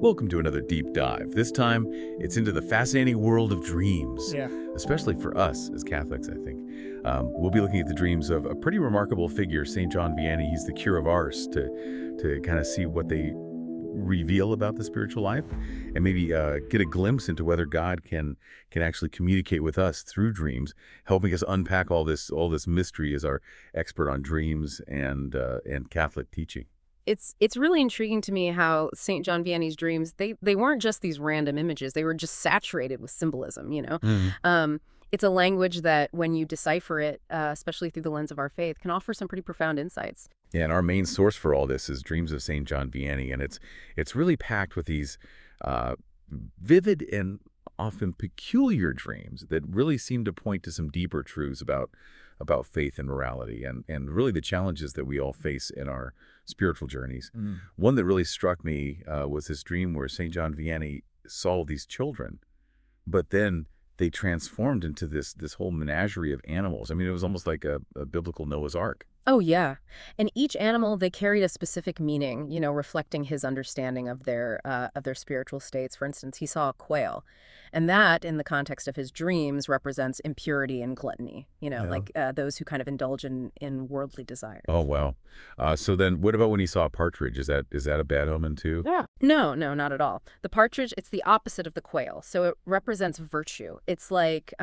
Welcome to another deep dive. This time, it's into the fascinating world of dreams, Yeah. especially for us as Catholics, I think. We'll be looking at the dreams of a pretty remarkable figure, St. John Vianney. He's the cure of Ars, to kind of see what they reveal about the spiritual life and maybe get a glimpse into whether God can actually communicate with us through dreams, helping us unpack all this mystery as our expert on dreams and Catholic teaching. It's really intriguing to me how St. John Vianney's dreams, they weren't just these random images. They were just saturated with symbolism, you know? Mhm. It's a language that when you decipher it, especially through the lens of our faith, can offer some pretty profound insights. Yeah, and our main source for all this is Dreams of St. John Vianney, and it's really packed with these uh, vivid and often peculiar dreams that really seem to point to some deeper truths about faith and morality and really the challenges that we all face in our spiritual journeys. One that really struck me was this dream where St. John Vianney saw these children, but then they transformed into this whole menagerie of animals. I mean, it was almost like a biblical Noah's Ark. Oh, yeah. And each animal, they carried a specific meaning, you know, reflecting his understanding of their spiritual states. For instance, he saw a quail. And that, in the context of his dreams, represents impurity and gluttony, you know, Yeah. like those who kind of indulge in worldly desires. Oh, wow. So then what about when he saw a partridge? Is that a bad omen too? Yeah. No, no, not at all. The partridge, it's the opposite of the quail. So it represents virtue. It's like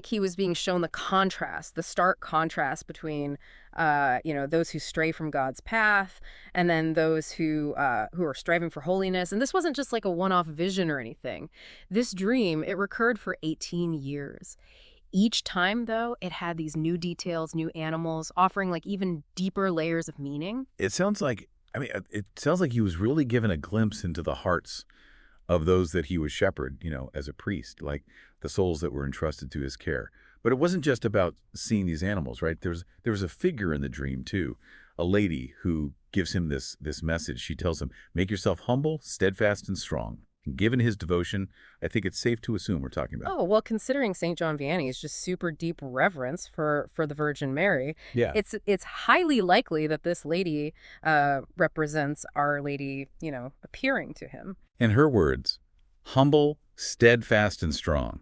he was being shown the contrast, the stark contrast between, those who stray from God's path and then those who are striving for holiness. And this wasn't just like a one-off vision or anything. This dream, it recurred for 18 years. Each time, though, it had these new details, new animals, offering like even deeper layers of meaning. It sounds like, it sounds like he was really given a glimpse into the hearts of those that he would shepherd, as a priest, like the souls that were entrusted to his care. But it wasn't just about seeing these animals, right? There was a figure in the dream too, a lady who gives him this message. She tells him, "Make yourself humble, steadfast, and strong." And given his devotion, I think it's safe to assume we're talking about. Oh, well, considering St. John Vianney's just super deep reverence for the Virgin Mary, Yeah. it's highly likely that this lady represents Our Lady, appearing to him. In her words, humble, steadfast, and strong.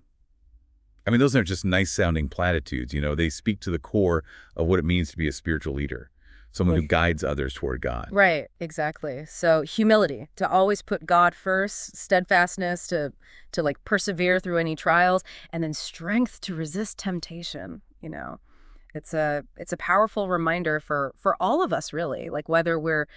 I mean, those aren't just nice-sounding platitudes, They speak to the core of what it means to be a spiritual leader, someone who Like- guides others toward God. Right, exactly. So humility, to always put God first, steadfastness to like persevere through any trials, and then strength to resist temptation, It's a powerful reminder for all of us, really, like whether we're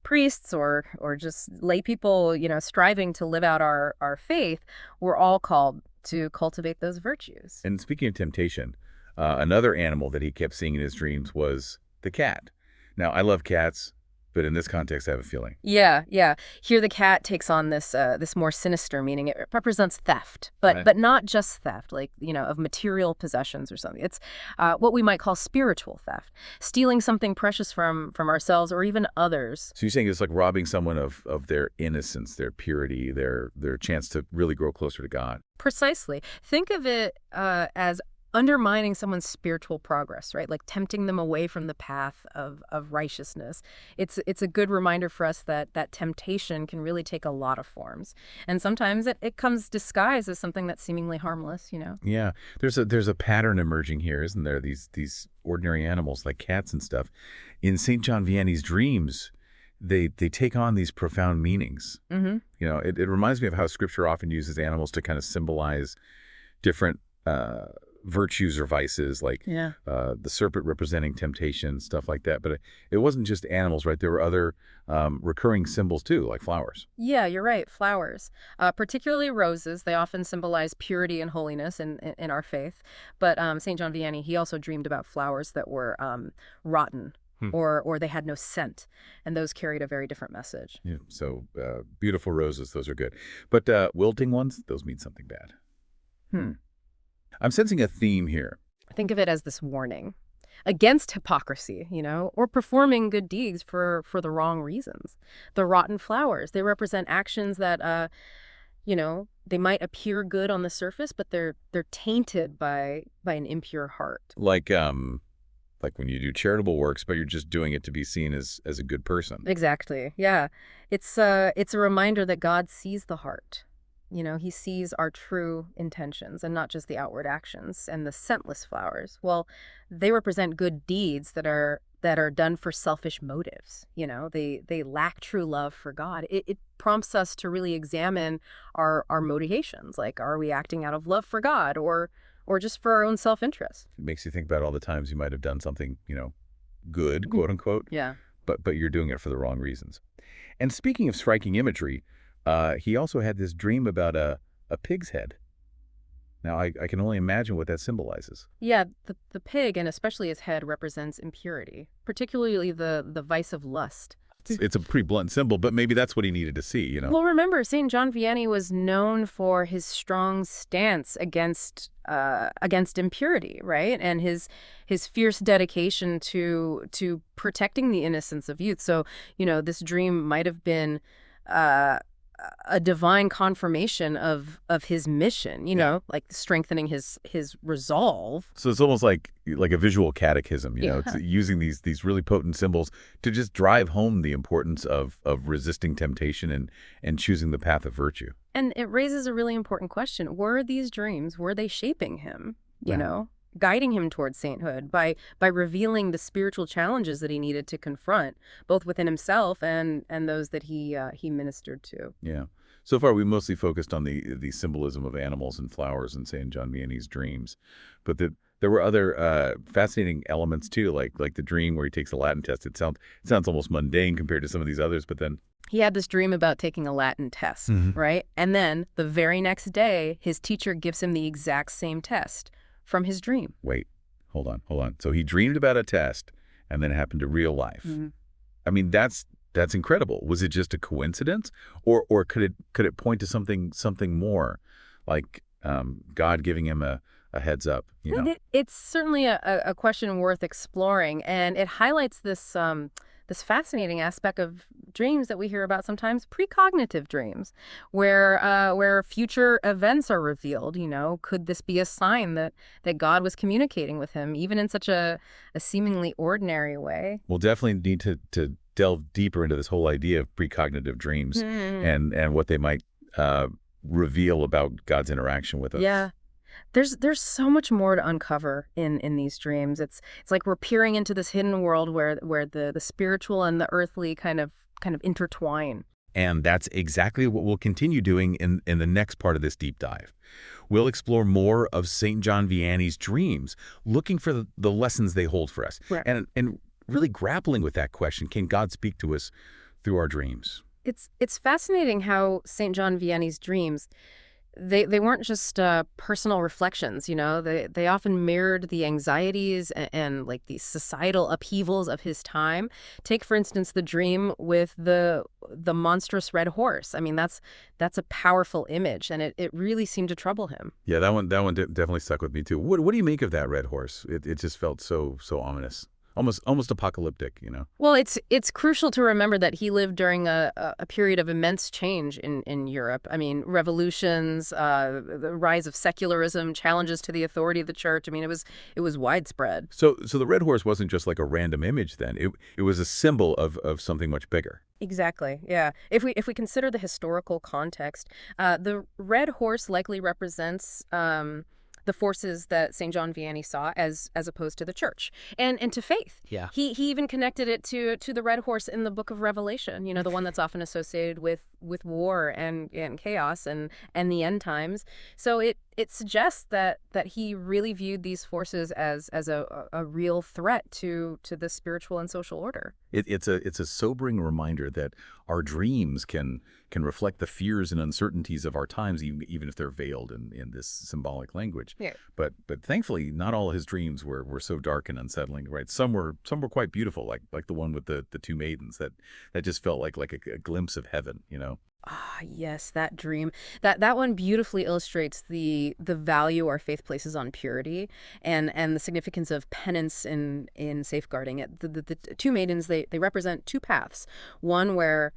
priests or just lay people, striving to live out our faith, we're all called to cultivate those virtues. And speaking of temptation, another animal that he kept seeing in his dreams was the cat. Now, I love cats, but in this context, I have a feeling. Yeah, yeah. Here the cat takes on this more sinister meaning. It represents theft, but Right. but not just theft, like, of material possessions or something. It's what we might call spiritual theft, stealing something precious from ourselves or even others. So you're saying it's like robbing someone of their innocence, their purity, their chance to really grow closer to God. Precisely. Think of it as undermining someone's spiritual progress, right? Like tempting them away from the path of righteousness. It's a good reminder for us that temptation can really take a lot of forms. And sometimes it comes disguised as something that's seemingly harmless, Yeah, there's a pattern emerging here, isn't there? These ordinary animals like cats and stuff. In St. John Vianney's dreams, they take on these profound meanings. Mm-hmm. It reminds me of how Scripture often uses animals to kind of symbolize different virtues or vices, like Yeah. the serpent representing temptation, stuff like that. But it wasn't just animals, right? There were other recurring symbols too, like flowers. Yeah, you're right. Flowers, particularly roses, they often symbolize purity and holiness in our faith. But St. John Vianney, he also dreamed about flowers that were rotten or they had no scent. And those carried a very different message. Yeah, so beautiful roses, those are good. But wilting ones, those mean something bad. Hmm. I'm sensing a theme here. Think of it as this warning against hypocrisy, or performing good deeds for the wrong reasons. The rotten flowers, they represent actions that, they might appear good on the surface, but they're tainted by an impure heart. Like Like when you do charitable works, but you're just doing it to be seen as a good person. Exactly. Yeah. It's a reminder that God sees the heart. He sees our true intentions and not just the outward actions. And the scentless flowers, well, they represent good deeds that are done for selfish motives. They lack true love for God. It prompts us to really examine our motivations. Like, are we acting out of love for God or just for our own self-interest? It makes you think about all the times you might have done something, good, quote unquote, Yeah. but you're doing it for the wrong reasons. And speaking of striking imagery, he also had this dream about a pig's head. Now, I can only imagine what that symbolizes. Yeah, the pig, and especially his head, represents impurity, particularly the vice of lust. It's a pretty blunt symbol, but maybe that's what he needed to see. Well, remember, St. John Vianney was known for his strong stance against impurity, right? And his fierce dedication to protecting the innocence of youth. So, this dream might have been uh, a divine confirmation of his mission, Yeah. like strengthening his resolve. So it's almost like a visual catechism, Yeah. It's using these really potent symbols to just drive home the importance of resisting temptation and choosing the path of virtue. And it raises a really important question. Were these dreams, were they shaping him, Yeah. guiding him towards sainthood by revealing the spiritual challenges that he needed to confront, both within himself and those that he ministered to? Yeah. So far, we mostly focused on the symbolism of animals and flowers in St. John Vianney's dreams, but there were other fascinating elements too, like the dream where he takes a Latin test. It sounds almost mundane compared to some of these others, but then He had this dream about taking a Latin test, Mhm. right? And then the very next day, his teacher gives him the exact same test from his dream. wait, hold on. So he dreamed about a test, and then it happened to real life. Mhm. I mean, that's incredible. Was it just a coincidence, or could it point to something more, like God giving him a heads up? It's certainly a question worth exploring, and it highlights this fascinating aspect of dreams that we hear about sometimes, precognitive dreams, where future events are revealed. Could this be a sign that God was communicating with him, even in such a seemingly ordinary way? We'll definitely need to delve deeper into this whole idea of precognitive dreams Hmm. and what they might reveal about God's interaction with us. Yeah. There's so much more to uncover in these dreams. It's like we're peering into this hidden world where the spiritual and the earthly kind of intertwine. And that's exactly what we'll continue doing in the next part of this deep dive. We'll explore more of St. John Vianney's dreams, looking for the lessons they hold for us, Right. and really grappling with that question, can God speak to us through our dreams? It's fascinating how St. John Vianney's dreams, they weren't just personal reflections. They often mirrored the anxieties and like the societal upheavals of his time. Take, for instance, the dream with the monstrous red horse. I mean, that's a powerful image, and it really seemed to trouble him. Yeah, that one definitely stuck with me too. What do you make of that red horse? It just felt so ominous, almost apocalyptic. Well, it's crucial to remember that he lived during a period of immense change in Europe. I mean, revolutions, the rise of secularism, challenges to the authority of the church. I mean, it was widespread. So the red horse wasn't just like a random image then. It was a symbol of something much bigger. Exactly. Yeah. If we consider the historical context, the red horse likely represents the forces that St. John Vianney saw as opposed to the church and to faith. Yeah. He even connected it to the red horse in the book of Revelation, the one that's often associated with war and chaos and the end times. So it suggests that he really viewed these forces as a real threat to the spiritual and social order. It's a sobering reminder that our dreams can reflect the fears and uncertainties of our times, even if they're veiled in this symbolic language. Yeah. But thankfully, not all his dreams were so dark and unsettling. Right? Some were quite beautiful, like the one with the two maidens that just felt like a glimpse of heaven. Ah, yes, that dream. That one beautifully illustrates the value our faith places on purity and the significance of penance in safeguarding it. The two maidens, they represent two paths. One where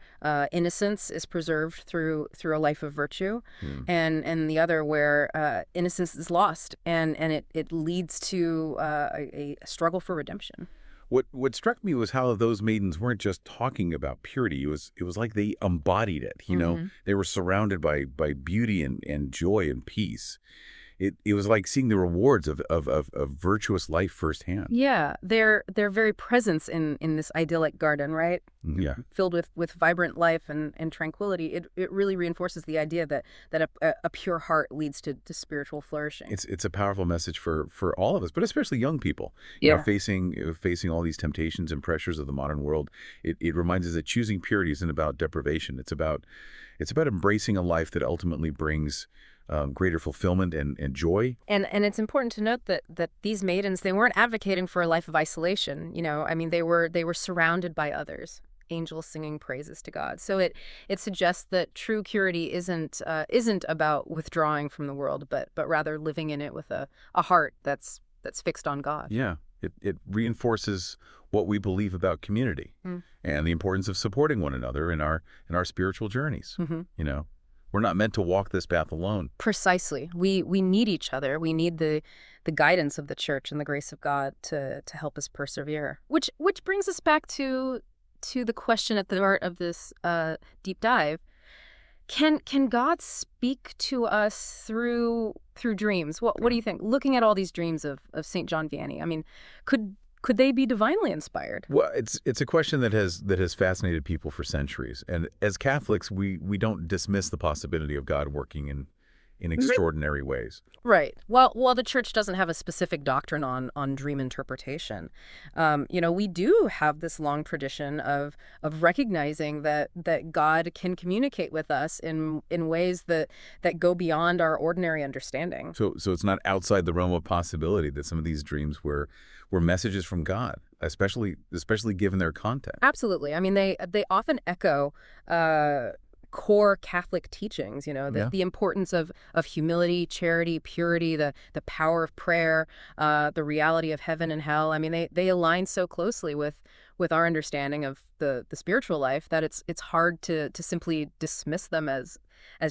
innocence is preserved through a life of virtue, Hmm. and the other where innocence is lost and it leads to a struggle for redemption. What struck me was how those maidens weren't just talking about purity. It was like they embodied it. Hmm. They were surrounded by beauty and joy and peace. It was like seeing the rewards of virtuous life firsthand. Yeah, their very presence in this idyllic garden, right? Yeah. Filled with vibrant life and tranquility, it really reinforces the idea that a pure heart leads to spiritual flourishing. It's a powerful message for all of us, but especially young people. Yeah. Facing all these temptations and pressures of the modern world. It reminds us that choosing purity isn't about deprivation. It's about embracing a life that ultimately brings greater fulfillment and joy. And it's important to note that these maidens, they weren't advocating for a life of isolation. I mean, they were surrounded by others, angels singing praises to God. So it suggests that true purity isn't about withdrawing from the world, but rather living in it with a heart that's fixed on God. Yeah, it reinforces what we believe about community and the importance of supporting one another in our spiritual journeys. Mm-hmm. You know, we're not meant to walk this path alone. Precisely. We need each other. We need the guidance of the church and the grace of God to help us persevere. Which brings us back to the question at the heart of this deep dive. Can God speak to us through dreams? What do you think? Looking at all these dreams of St. John Vianney, I mean, could they be divinely inspired? Well, it's a question that has fascinated people for centuries, and as Catholics, we don't dismiss the possibility of God working in extraordinary ways. Right. Well, while the church doesn't have a specific doctrine on dream interpretation, we do have this long tradition of recognizing that God can communicate with us in ways that go beyond our ordinary understanding. So it's not outside the realm of possibility that some of these dreams were messages from God, especially given their content. Absolutely. I mean, they often echo core Catholic teachings, Yeah. the importance of humility, charity, purity, the power of prayer, the reality of heaven and hell. I mean, they align so closely with our understanding of the spiritual life that it's hard to simply dismiss them as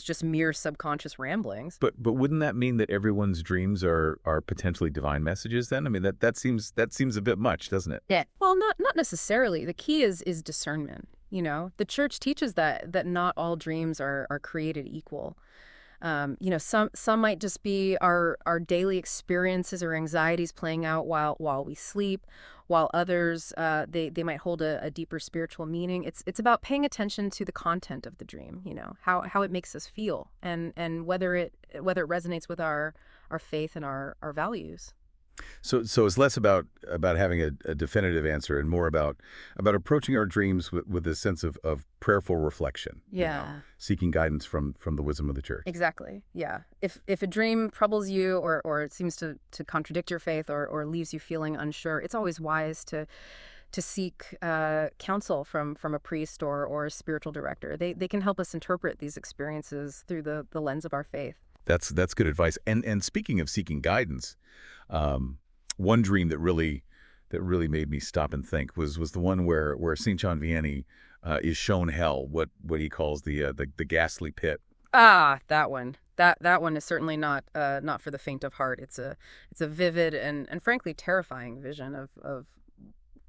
just mere subconscious ramblings. But wouldn't that mean that everyone's dreams are potentially divine messages then? I mean, that seems a bit much, doesn't it? Yeah. Well, not necessarily. The key is discernment. The church teaches that not all dreams are created equal. Some might just be our daily experiences or anxieties playing out while we sleep, while others they might hold a deeper spiritual meaning. It's about paying attention to the content of the dream, how it makes us feel and whether it resonates with our faith and our values. So it's less about having a definitive answer and more about approaching our dreams with a sense of prayerful reflection, Yeah. seeking guidance from the wisdom of the church. Exactly. Yeah. If a dream troubles you or it seems to contradict your faith or leaves you feeling unsure, it's always wise to seek counsel from a priest or a spiritual director. They can help us interpret these experiences through the lens of our faith. That's good advice. And speaking of seeking guidance, one dream that really made me stop and think was the one where St. John Vianney is shown hell, what he calls the ghastly pit. Ah, that one. That one is certainly not for the faint of heart. It's a vivid and frankly terrifying vision of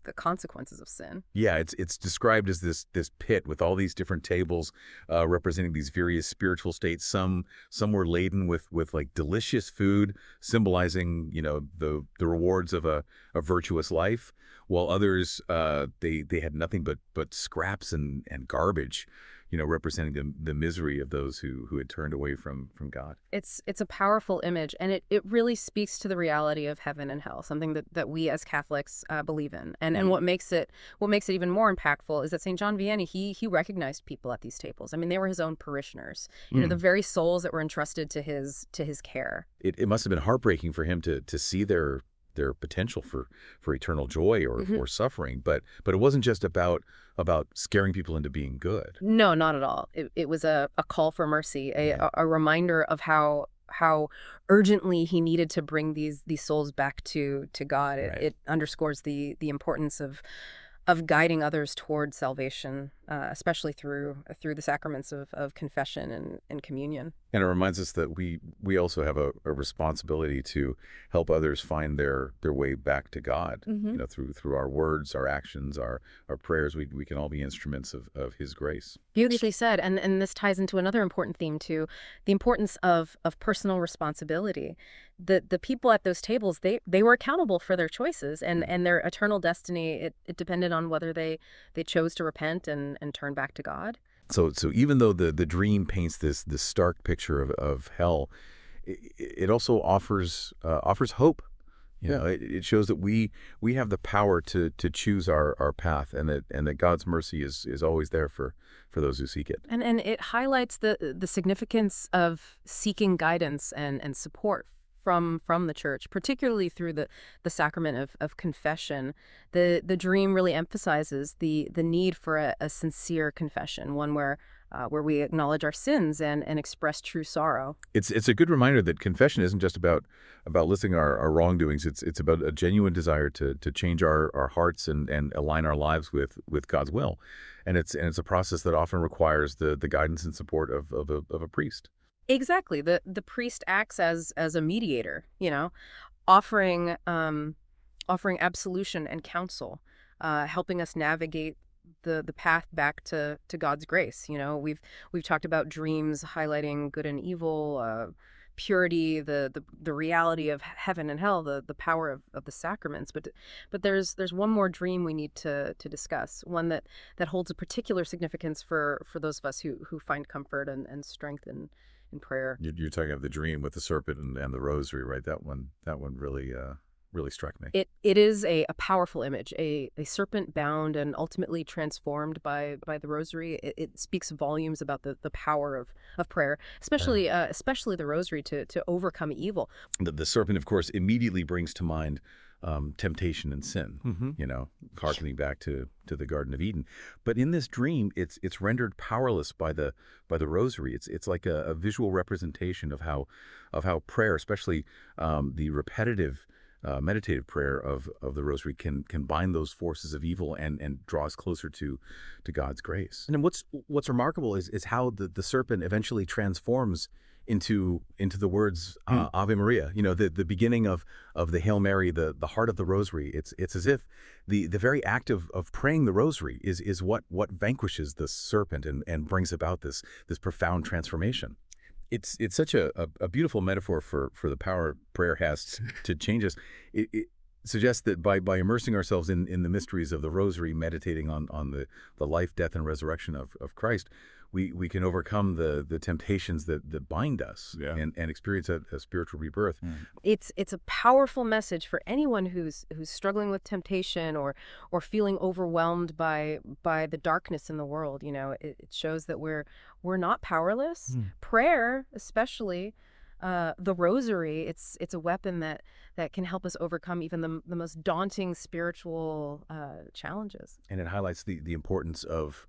the consequences of sin. Yeah, it's described as this pit with all these different tables representing these various spiritual states. Some were laden with like delicious food, symbolizing the rewards of a virtuous life, while others they had nothing but scraps and garbage, representing the misery of those who had turned away from God. It's a powerful image, and it really speaks to the reality of heaven and hell, something that we as Catholics believe in. And what makes it even more impactful is that St. John Vianney he recognized people at these tables. I mean, they were his own parishioners, the very souls that were entrusted to his care. It must have been heartbreaking for him to see their potential for eternal joy Hmm. or suffering. But it wasn't just about scaring people into being good. No, not at all. It was a call for mercy, Yeah, a reminder of how urgently he needed to bring these souls back to God. right. It underscores the importance of guiding others toward salvation, especially through the sacraments of confession and communion. And it reminds us that we also have a responsibility to help others find their way back to God. Hmm. Through our words, our actions, our prayers, we can all be instruments of His grace. Beautifully said, and this ties into another important theme too, the importance of personal responsibility. The people at those tables, they were accountable for their choices and their eternal destiny. It depended on whether they chose to repent and turn back to God. So even though the dream paints this stark picture of hell, it also offers hope. It shows that we have the power to choose our path, and that God's mercy is always there for those who seek it. And it highlights the significance of seeking guidance and support from the church, particularly through the sacrament of confession. The dream really emphasizes the need for a sincere confession, one where we acknowledge our sins and express true sorrow. It's a good reminder that confession isn't just about listing our wrongdoings. It's about a genuine desire to change our hearts and align our lives with God's will, and it's a process that often requires the guidance and support of a priest. Exactly. The priest acts as a mediator, offering offering absolution and counsel, helping us navigate the path back to God's grace. We've talked about dreams highlighting good and evil, purity, the reality of heaven and hell, the power of the sacraments. But there's one more dream we need to discuss, one that holds a particular significance for those of us who find comfort and strength in prayer. You're talking of the dream with the serpent and the rosary, right? That one really struck me. It is a powerful image, a serpent bound and ultimately transformed by the rosary. It speaks volumes about the power of prayer, Yeah. especially the rosary to overcome evil. The serpent, of course, immediately brings to mind temptation and sin, Hmm. hearkening back to the Garden of Eden. But in this dream, it's rendered powerless by the rosary. It's like a visual representation of how prayer, especially the repetitive meditative prayer of the rosary, can bind those forces of evil and draw us closer to God's grace. And then what's remarkable is how the serpent eventually transforms into the words Ave Maria. The beginning of the Hail Mary, the heart of the Rosary. It's as if the very act of praying the Rosary is what vanquishes the serpent and brings about this profound transformation. It's such a beautiful metaphor for the power prayer has to change us. It suggests that by immersing ourselves in the mysteries of the Rosary, meditating on the life, death, and resurrection of Christ, we can overcome the temptations that bind us, Yeah. and experience a spiritual rebirth. It's a powerful message for anyone who's struggling with temptation or feeling overwhelmed by the darkness in the world. It shows that we're not powerless. Prayer, especially the rosary, it's a weapon that can help us overcome even the most daunting spiritual challenges. And it highlights the importance of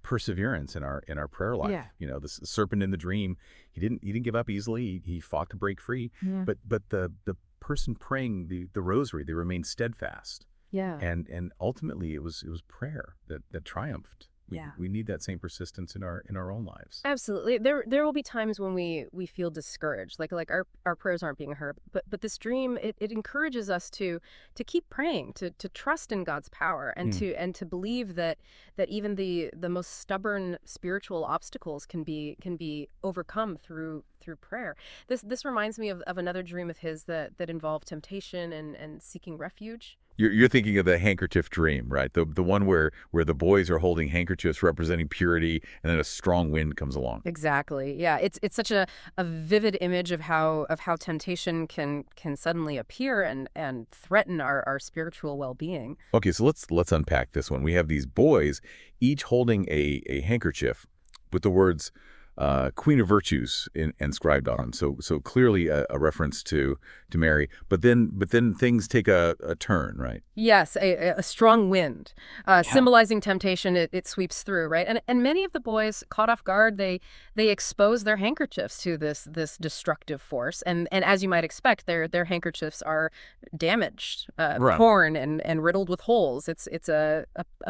perseverance in our prayer life. Yeah. The serpent in the dream, he didn't give up easily. He fought to break free. Yeah. But the person praying the rosary, they remained steadfast. Yeah. And ultimately it was prayer that triumphed. Yeah. We need that same persistence in our own lives. Absolutely. There will be times when we feel discouraged, like our prayers aren't being heard. But this dream, it encourages us to keep praying, to trust in God's power, and to believe that even the most stubborn spiritual obstacles can be overcome through prayer. This reminds me of another dream of his that involved temptation and seeking refuge. You're thinking of the handkerchief dream, right? The one where the boys are holding handkerchiefs representing purity, and then a strong wind comes along. Exactly. Yeah. It's such a vivid image of how temptation can suddenly appear and threaten our spiritual well-being. Okay, so let's unpack this one. We have these boys each holding a handkerchief with the words Queen of Virtues inscribed on them. So clearly a reference to Mary. But then things take a turn, right? Yes, a strong wind, Yeah. symbolizing temptation. It sweeps through, right? And many of the boys caught off guard, they expose their handkerchiefs to this destructive force, and as you might expect, their handkerchiefs are damaged, Right. torn, and riddled with holes. It's a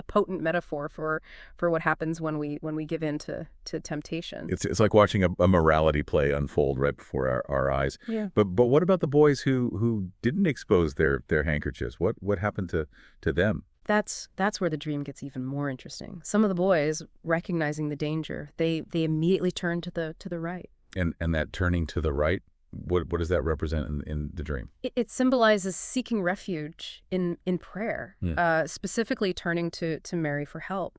potent metaphor for what happens when we give in to temptation. It's like watching a morality play unfold right before our eyes. Yeah. But what about the boys who didn't expose their handkerchiefs? What happened to them? That's where the dream gets even more interesting. Some of the boys, recognizing the danger, they immediately turn to the right. And that turning to the right, what does that represent in the dream? It symbolizes seeking refuge in prayer, Yeah. specifically turning to Mary for help,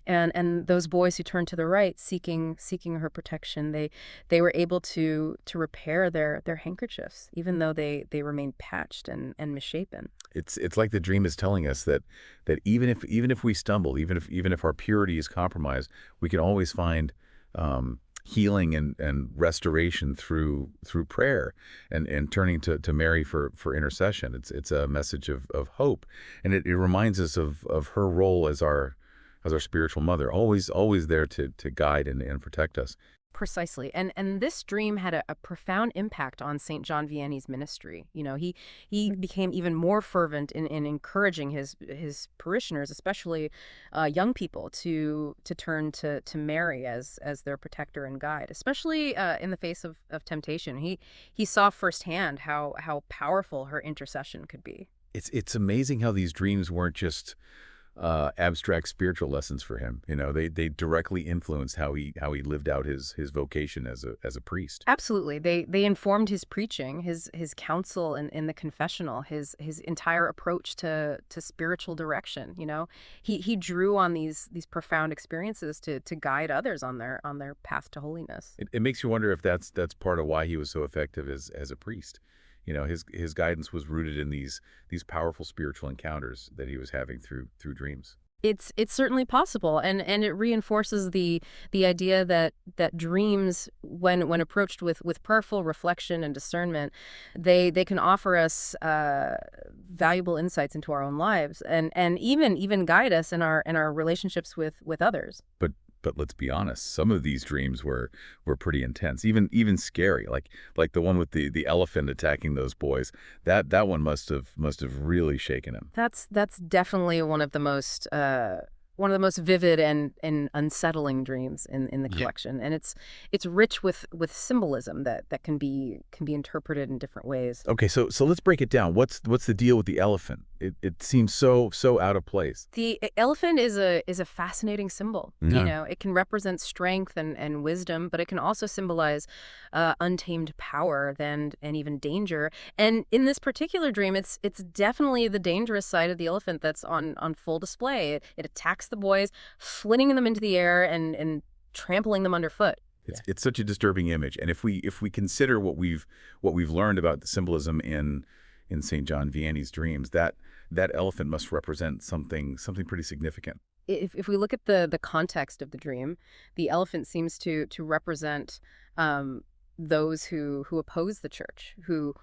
and those boys who turned to the right, seeking her protection, they were able to repair their handkerchiefs, even though they remained patched and misshapen. It's like the dream is telling us that even if we stumble, even if our purity is compromised, we can always find healing and restoration through prayer and turning to Mary for intercession. It's a message of hope, and it reminds us of her role as our spiritual mother, always there to guide and protect us. Precisely. And this dream had a profound impact on St. John Vianney's ministry. You know, he became even more fervent in encouraging his parishioners, especially young people, to turn to Mary as their protector and guide, especially in the face of temptation. He saw firsthand how powerful her intercession could be. It's amazing how these dreams weren't just abstract spiritual lessons for him. They directly influenced how he lived out his vocation as a priest. Absolutely. They informed his preaching, his counsel in the confessional, his entire approach to spiritual direction, you know. He drew on these profound experiences to guide others on their path to holiness. It makes you wonder if that's part of why he was so effective as a priest. His guidance was rooted in these powerful spiritual encounters that he was having through dreams. It's certainly possible, and it reinforces the idea that dreams, when approached with prayerful reflection and discernment, they can offer us valuable insights into our own lives, and even guide us in our relationships with others. But let's be honest, some of these dreams were pretty intense, even scary, like the one with the elephant attacking those boys. That one must have really shaken him. That's definitely one of the most vivid and unsettling dreams in the Yeah. collection, and it's rich with symbolism that can be interpreted in different ways. Okay, so let's break it down. What's the deal with the elephant? It seems so out of place. The elephant is a fascinating symbol. Yeah. You know, it can represent strength and wisdom, but it can also symbolize untamed power and even danger. And in this particular dream, it's definitely the dangerous side of the elephant that's on full display. It attacks the boys, flinging them into the air and trampling them underfoot. It's such a disturbing image, and if we consider what we've learned about the symbolism in St. John Vianney's dreams, that elephant must represent something pretty significant. If we look at the context of the dream, the elephant seems to represent those who oppose the church, who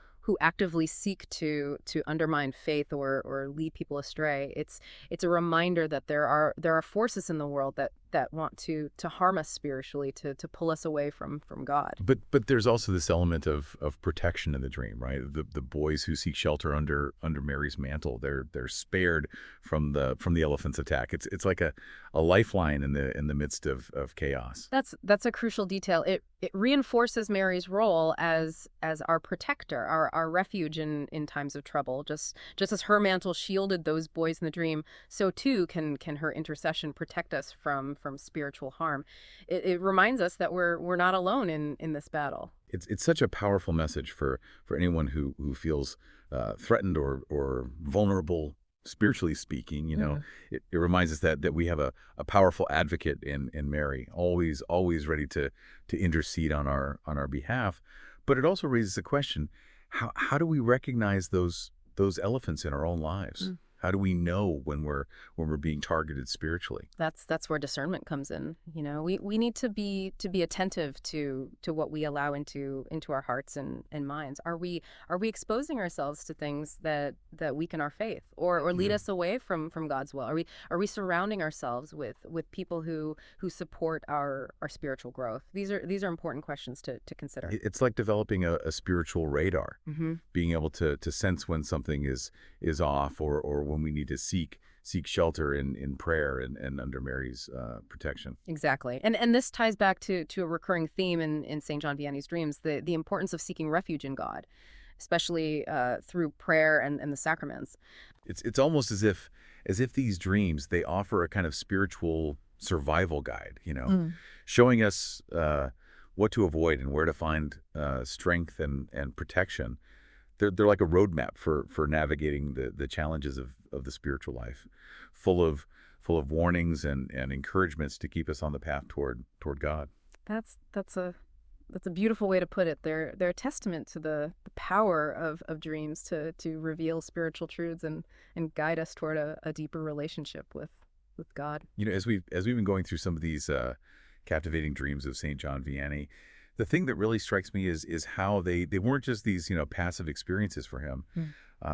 actively seek to undermine faith or lead people astray. It's a reminder that there are forces in the world that want to harm us spiritually, to pull us away from God. But there's also this element of protection in the dream, right? The boys who seek shelter under Mary's mantle, they're spared from the elephant's attack. It's like a lifeline in the midst of chaos. That's a crucial detail. It reinforces Mary's role as our protector, our refuge in times of trouble. Just as her mantle shielded those boys in the dream, so too can her intercession protect us from spiritual harm. It reminds us that we're not alone in this battle. It's such a powerful message for anyone who feels threatened or vulnerable, spiritually speaking. It reminds us that we have a powerful advocate in Mary, always ready to intercede on our behalf. But it also raises the question: how do we recognize those elephants in our own lives? How do we know when we're being targeted spiritually? That's where discernment comes in. You know, we need to be attentive to what we allow into our hearts and minds. Are we exposing ourselves to things that weaken our faith or lead us away from God's will? Are we surrounding ourselves with people who support our spiritual growth? These are important questions to consider. It's like developing a spiritual radar, Hmm. being able to sense when something is off, or when we need to seek shelter in prayer and under Mary's protection. Exactly. And this ties back to a recurring theme in St. John Vianney's dreams, the importance of seeking refuge in God, especially through prayer and the sacraments. It's almost as if these dreams, they offer a kind of spiritual survival guide, showing us what to avoid and where to find strength and protection. They're like a roadmap for navigating the challenges of the spiritual life, full of warnings and encouragements to keep us on the path toward God. That's a beautiful way to put it. They're a testament to the power of dreams to reveal spiritual truths and guide us toward a deeper relationship with God. As we've been going through some of these captivating dreams of St. John Vianney, the thing that really strikes me is how they weren't just these passive experiences for him.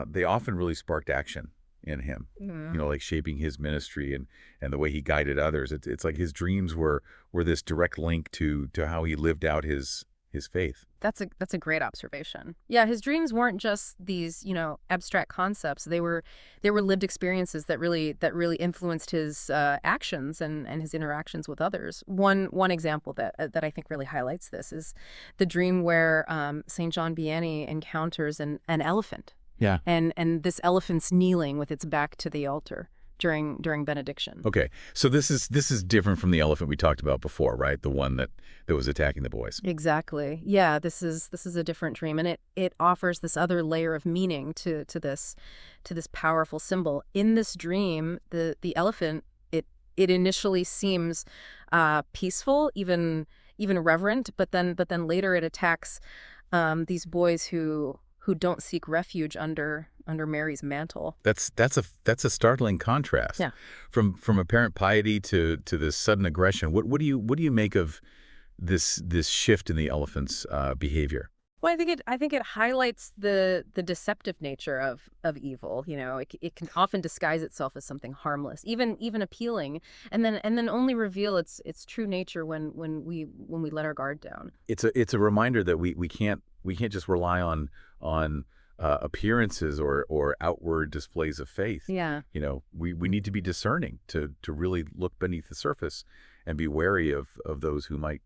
They often really sparked action in him. Yeah. Like shaping his ministry and the way he guided others. It's like his dreams were this direct link to how he lived out his faith. That's a great observation. Yeah, his dreams weren't just these, abstract concepts. They were lived experiences that really influenced his actions and his interactions with others. One example that I think really highlights this is the dream where St. John Vianney encounters an elephant. Yeah. And this elephant's kneeling with its back to the altar during benediction. Okay, so this is different from the elephant we talked about before, right? The one that was attacking the boys. Exactly. Yeah, this is a different dream, and it offers this other layer of meaning to this powerful symbol. In this dream, the elephant, it initially seems peaceful, even reverent, but then later it attacks these boys who don't seek refuge under Mary's mantle. That's a startling contrast. Yeah. From apparent piety to this sudden aggression. What do you make of this shift in the elephant's behavior? Well, I think it highlights the deceptive nature of evil. It can often disguise itself as something harmless, even appealing, and then only reveal its true nature when we let our guard down. It's a reminder that we can't just rely on appearances or outward displays of faith. Yeah. We need to be discerning to really look beneath the surface and be wary of those who might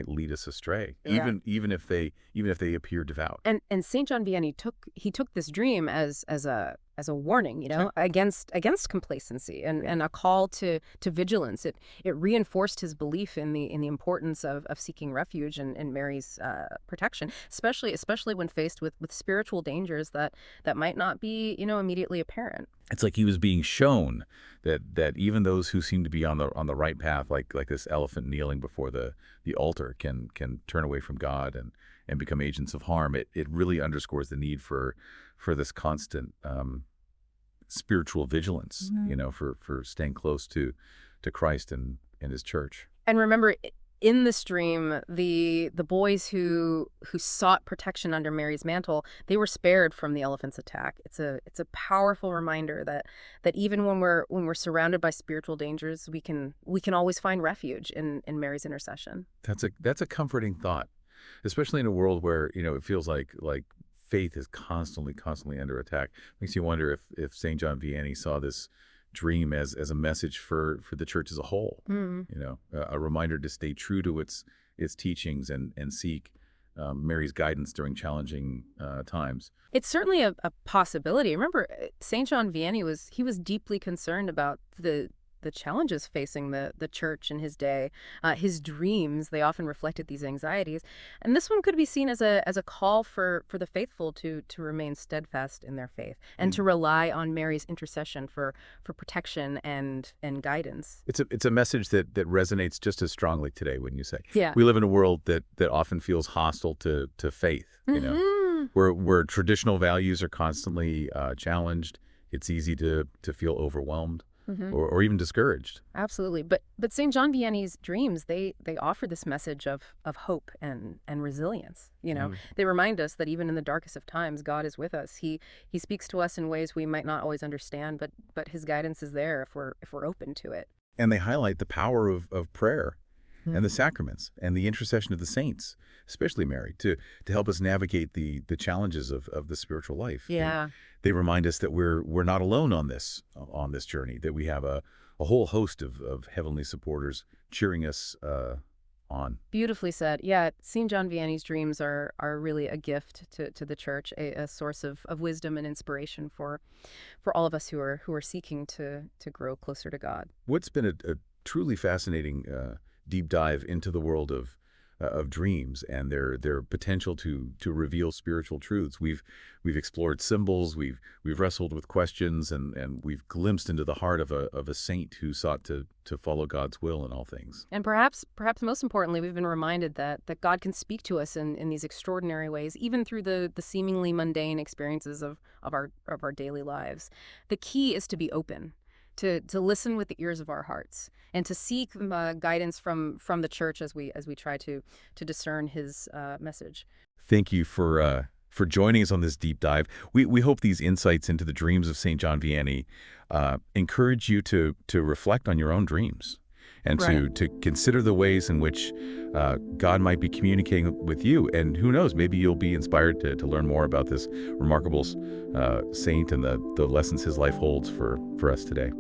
lead us astray, Yeah. even if they appear devout. And St. John Vianney took this dream as a warning, Sure. against complacency and a call to vigilance. It reinforced his belief in the importance of seeking refuge and Mary's protection, especially when faced with spiritual dangers that might not be immediately apparent. It's like he was being shown that even those who seem to be on the right path, like this elephant kneeling before the altar, can turn away from God and become agents of harm. It really underscores the need for this constant spiritual vigilance, for staying close to Christ and his church. And remember, in this dream, the boys who sought protection under Mary's mantle, they were spared from the elephant's attack. It's a powerful reminder that even when we're surrounded by spiritual dangers, we can always find refuge in Mary's intercession. That's a comforting thought, especially in a world where it feels like faith is constantly under attack. Makes you wonder if St. John Vianney saw this dream as a message for the church as a whole. A reminder to stay true to its teachings and seek Mary's guidance during challenging times. It's certainly a possibility. Remember, St. John Vianney was deeply concerned about the challenges facing the church in his day. His dreams, they often reflected these anxieties. And this one could be seen as a call for the faithful to remain steadfast in their faith and to rely on Mary's intercession for protection and guidance. It's a message that resonates just as strongly today, wouldn't you say? Yeah. We live in a world that often feels hostile to faith, where traditional values are constantly challenged. it's easy to feel overwhelmed Hmm. or even discouraged. Absolutely. But St. John Vianney's dreams, they offer this message of hope and resilience. They remind us that even in the darkest of times, God is with us. He speaks to us in ways we might not always understand, but his guidance is there if we're open to it. And they highlight the power of prayer and the sacraments and the intercession of the saints, especially Mary, to help us navigate the challenges of the spiritual life. Yeah. They remind us that we're not alone on this journey, that we have a whole host of heavenly supporters cheering us on. Beautifully said. Yeah, St. John Vianney's dreams are really a gift to the church, a source of wisdom and inspiration for all of us who are seeking to grow closer to God. What's been a truly fascinating deep dive into the world of dreams and their potential to reveal spiritual truths. We've explored symbols, we've wrestled with questions, and we've glimpsed into the heart of a saint who sought to follow God's will in all things. And perhaps most importantly, we've been reminded that God can speak to us in these extraordinary ways, even through the seemingly mundane experiences of our daily lives. The key is to be open, to listen with the ears of our hearts, and to seek guidance from the church as we try to discern his message. Thank you for joining us on this deep dive. We hope these insights into the dreams of St. John Vianney encourage you to reflect on your own dreams and to consider the ways in which God might be communicating with you. And who knows, maybe you'll be inspired to learn more about this remarkable saint and the lessons his life holds for us today.